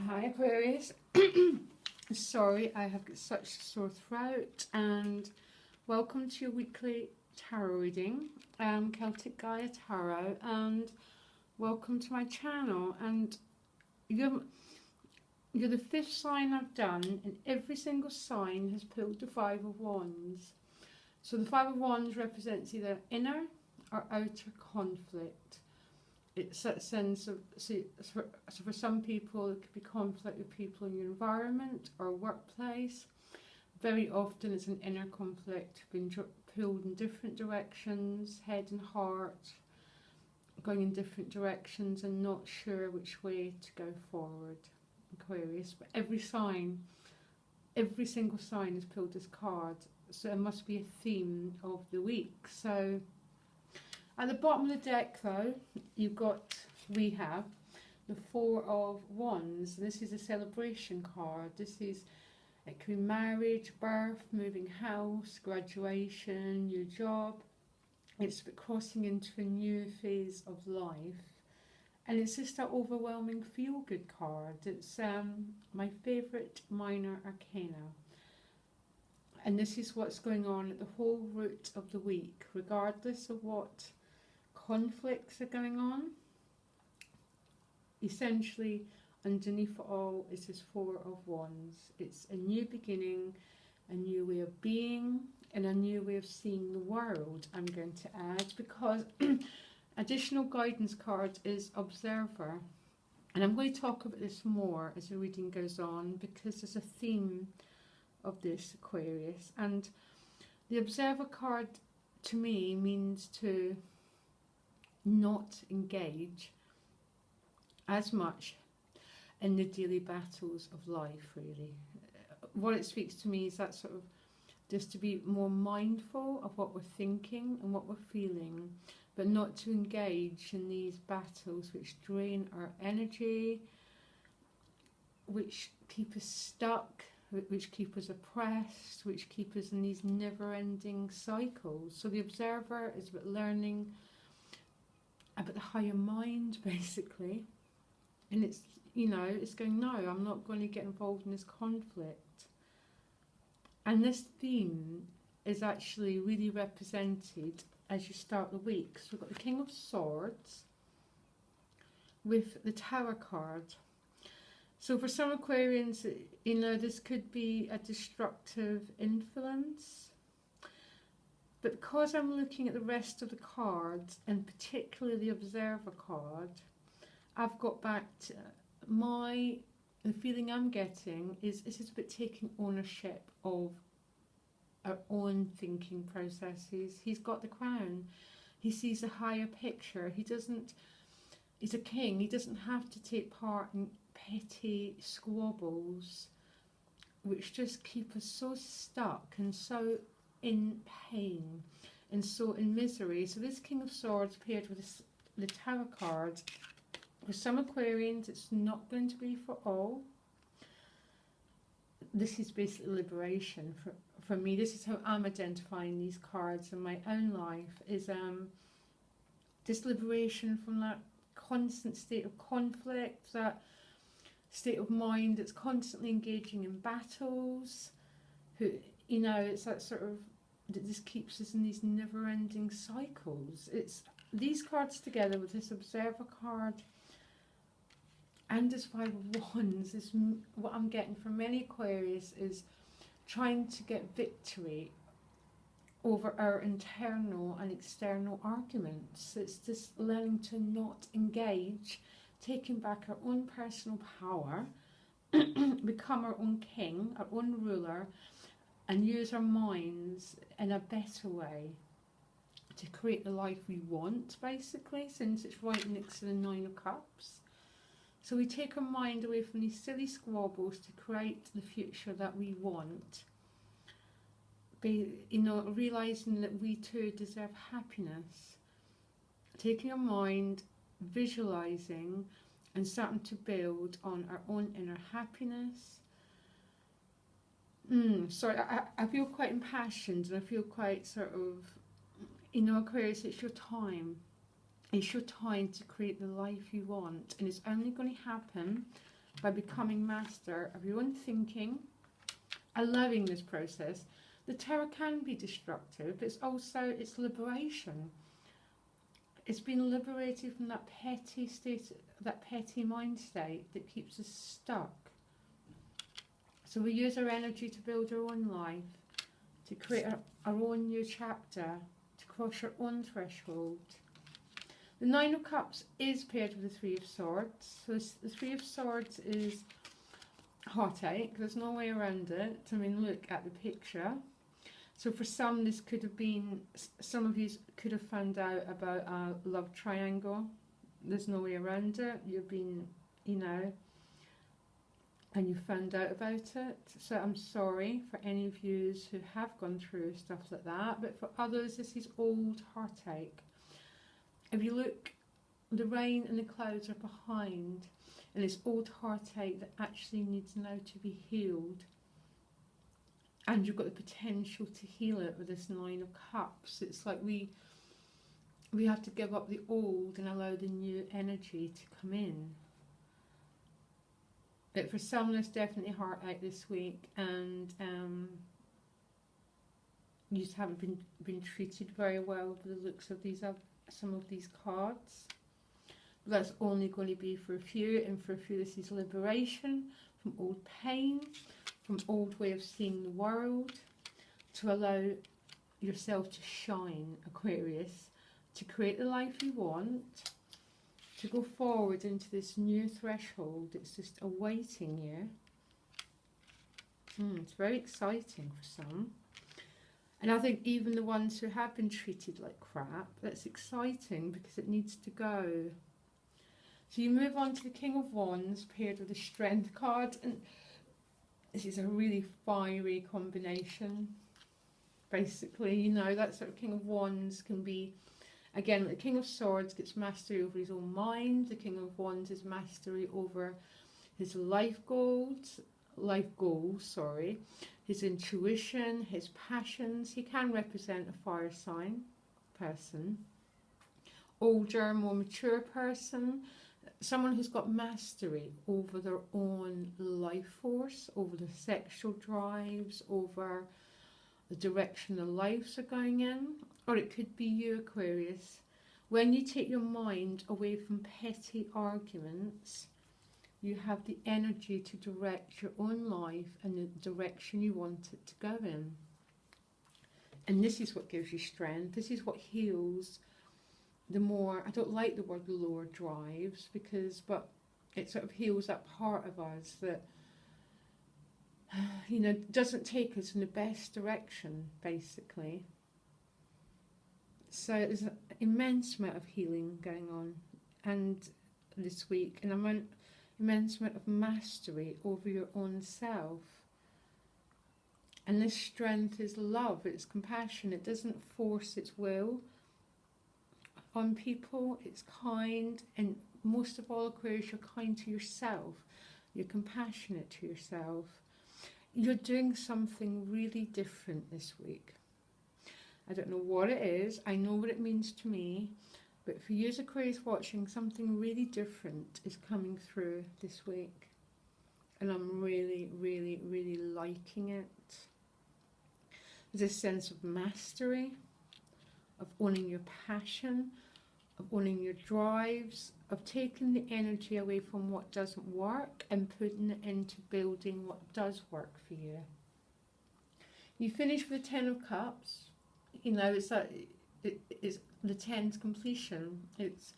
Hi Aquarius. Sorry, I have got such a sore throat, and welcome to your weekly tarot reading, Celtic Gaia Tarot, and welcome to my channel. And you're the fifth sign I've done, and every single sign has pulled the Five of Wands. So the Five of Wands represents either inner or outer conflict. It's that sense of, so for some people it could be conflict with people in your environment or workplace. Very often it's an inner conflict, being pulled in different directions, head and heart, going in different directions and not sure which way to go forward, Aquarius. But every single sign has pulled this card, so it must be a theme of the week. So at the bottom of the deck, though, we have the Four of Wands. This is a celebration card. It could be marriage, birth, moving house, graduation, new job. It's crossing into a new phase of life. And it's just that overwhelming feel-good card. It's my favourite minor arcana. And this is what's going on at the whole root of the week, regardless of what conflicts are going on. Essentially, underneath it all is this Four of Wands. It's a new beginning, a new way of being, and a new way of seeing the world, I'm going to add, because additional guidance card is Observer. And I'm going to talk about this more as the reading goes on, because there's a theme of this, Aquarius. And the Observer card, to me, means to not engage as much in the daily battles of life, really. What it speaks to me is that sort of just to be more mindful of what we're thinking and what we're feeling, but not to engage in these battles which drain our energy, which keep us stuck, which keep us oppressed, which keep us in these never-ending cycles. So the Observer is about learning about the higher mind, basically. And it's, it's going, no, I'm not going to get involved in this conflict. And this theme is actually really represented as you start the week. So we've got the King of Swords with the Tower card. So for some Aquarians, this could be a destructive influence. But because I'm looking at the rest of the cards, and particularly the Observer card, I've got back to the feeling I'm getting is about taking ownership of our own thinking processes. He's got the crown. He sees a higher picture. He's a king. He doesn't have to take part in petty squabbles which just keep us so stuck and so in pain and so in misery. So this King of Swords paired with the Tower card, for some Aquarians it's not going to be for all. This is basically liberation for me. This is how I'm identifying these cards in my own life, is this liberation from that constant state of conflict, that state of mind that's constantly engaging in battles, it's that sort of, that just keeps us in these never-ending cycles. It's these cards together with this Observer card and this Five of Wands is what I'm getting from many Aquarius, is trying to get victory over our internal and external arguments. It's just learning to not engage, taking back our own personal power, become our own king, our own ruler, and use our minds in a better way to create the life we want, basically, since it's right next to the Nine of Cups. So we take our mind away from these silly squabbles to create the future that we want. Realising that we too deserve happiness. Taking our mind, visualising, and starting to build on our own inner happiness. Sorry, I feel quite impassioned, and I feel quite sort of, Aquarius, it's your time. It's your time to create the life you want, and it's only going to happen by becoming master of your own thinking, allowing this process. The Tower can be destructive, but it's liberation. It's been liberated from that petty state, that petty mind state that keeps us stuck. So we use our energy to build our own life, to create our own new chapter, to cross our own threshold. The Nine of Cups is paired with the Three of Swords. So the Three of Swords is heartache. There's no way around it. I mean, look at the picture. So for some, this could have been, some of you could have found out about a love triangle. There's no way around it. You've been, you know, and you found out about it. So I'm sorry for any of you who have gone through stuff like that. But for others, this is old heartache. If you look, the rain and the clouds are behind, and it's old heartache that actually needs now to be healed. And you've got the potential to heal it with this Nine of Cups. It's like we have to give up the old and allow the new energy to come in. But for some, there's definitely heartache this week, and you just haven't been treated very well by the looks of these some of these cards. But that's only going to be for a few, and for a few this is liberation from old pain, from old way of seeing the world, to allow yourself to shine, Aquarius, to create the life you want, to go forward into this new threshold. It's just awaiting you. It's very exciting for some. And I think even the ones who have been treated like crap, that's exciting because it needs to go. So you move on to the King of Wands paired with the Strength card, and this is a really fiery combination. Basically, you know, that sort of King of Wands can be, again, the King of Swords gets mastery over his own mind. The King of Wands is mastery over his life goals, his intuition, his passions. He can represent a fire sign person, older, more mature person, someone who's got mastery over their own life force, over the sexual drives, over the direction their lives are going in. Or it could be you, Aquarius. When you take your mind away from petty arguments, you have the energy to direct your own life and the direction you want it to go in. And this is what gives you strength. This is what heals the more, I don't like the word lower drives, but it sort of heals that part of us that, you know, doesn't take us in the best direction, basically. So there's an immense amount of healing going on and this week, and an immense amount of mastery over your own self. And this strength is love, it's compassion. It doesn't force its will on people. It's kind, and most of all, Aquarius, you're kind to yourself. You're compassionate to yourself. You're doing something really different this week. I don't know what it is. I know what it means to me. But for you as Aquarius watching, something really different is coming through this week. And I'm really, really, really liking it. There's a sense of mastery, of owning your passion, of owning your drives, of taking the energy away from what doesn't work and putting it into building what does work for you. You finish with the Ten of Cups. You know, it's the 10's completion. It's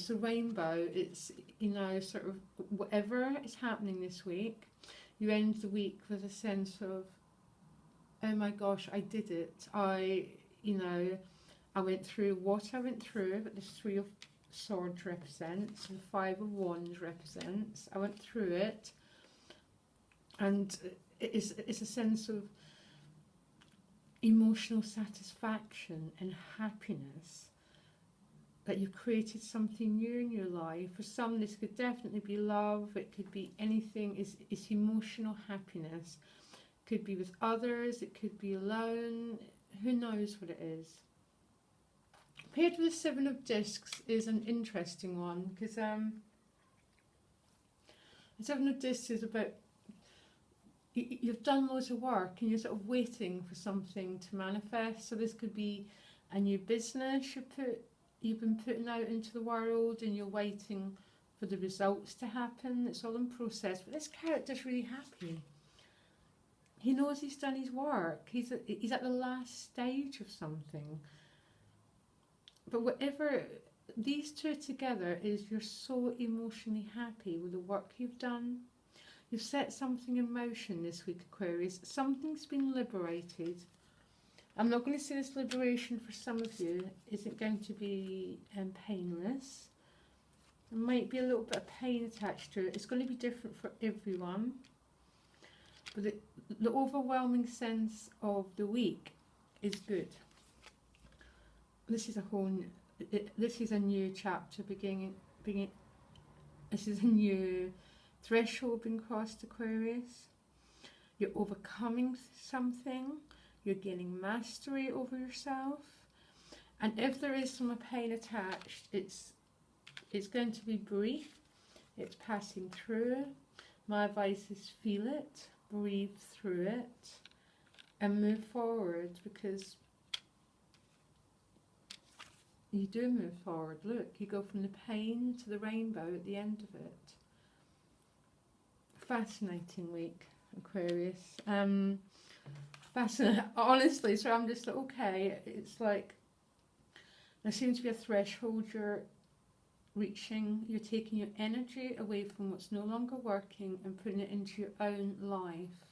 the rainbow. It's, you know, sort of whatever is happening this week, you end the week with a sense of, oh my gosh, I did it. I went through what I went through, but the Three of Swords represents, and the Five of Wands represents. I went through it, and it's a sense of emotional satisfaction and happiness that you've created something new in your life. For some, this could definitely be love. It could be anything. It's emotional happiness. It could be with others. It could be alone. Who knows what it is? Paired with the Seven of Discs is an interesting one because As I've noticed, is about you've done loads of work and you're sort of waiting for something to manifest. So this could be a new business you've been putting out into the world, and you're waiting for the results to happen. It's all in process. But this character's really happy. He knows he's done his work. He's at the last stage of something. But whatever these two together is, you're so emotionally happy with the work you've done. You've set something in motion this week, Aquarius. Something's been liberated. I'm not going to say this liberation for some of you isn't going to be painless. There might be a little bit of pain attached to it. It's going to be different for everyone. But the overwhelming sense of the week is good. This is this is a new chapter beginning. This is a new threshold being crossed, Aquarius. You're overcoming something. You're gaining mastery over yourself. And if there is some pain attached, it's going to be brief. It's passing through. My advice is feel it, breathe through it, and move forward, because you do move forward. Look, you go from the pain to the rainbow at the end of it. Fascinating week, Aquarius. Fascinating. Honestly, so I'm just like, okay, it's like there seems to be a threshold you're reaching. You're taking your energy away from what's no longer working and putting it into your own life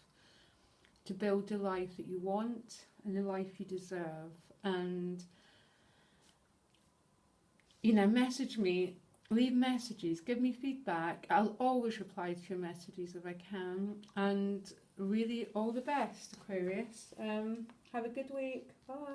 to build the life that you want and the life you deserve. And message me, leave messages, give me feedback. I'll always reply to your messages if I can. And really, all the best, Aquarius. Have a good week. Bye.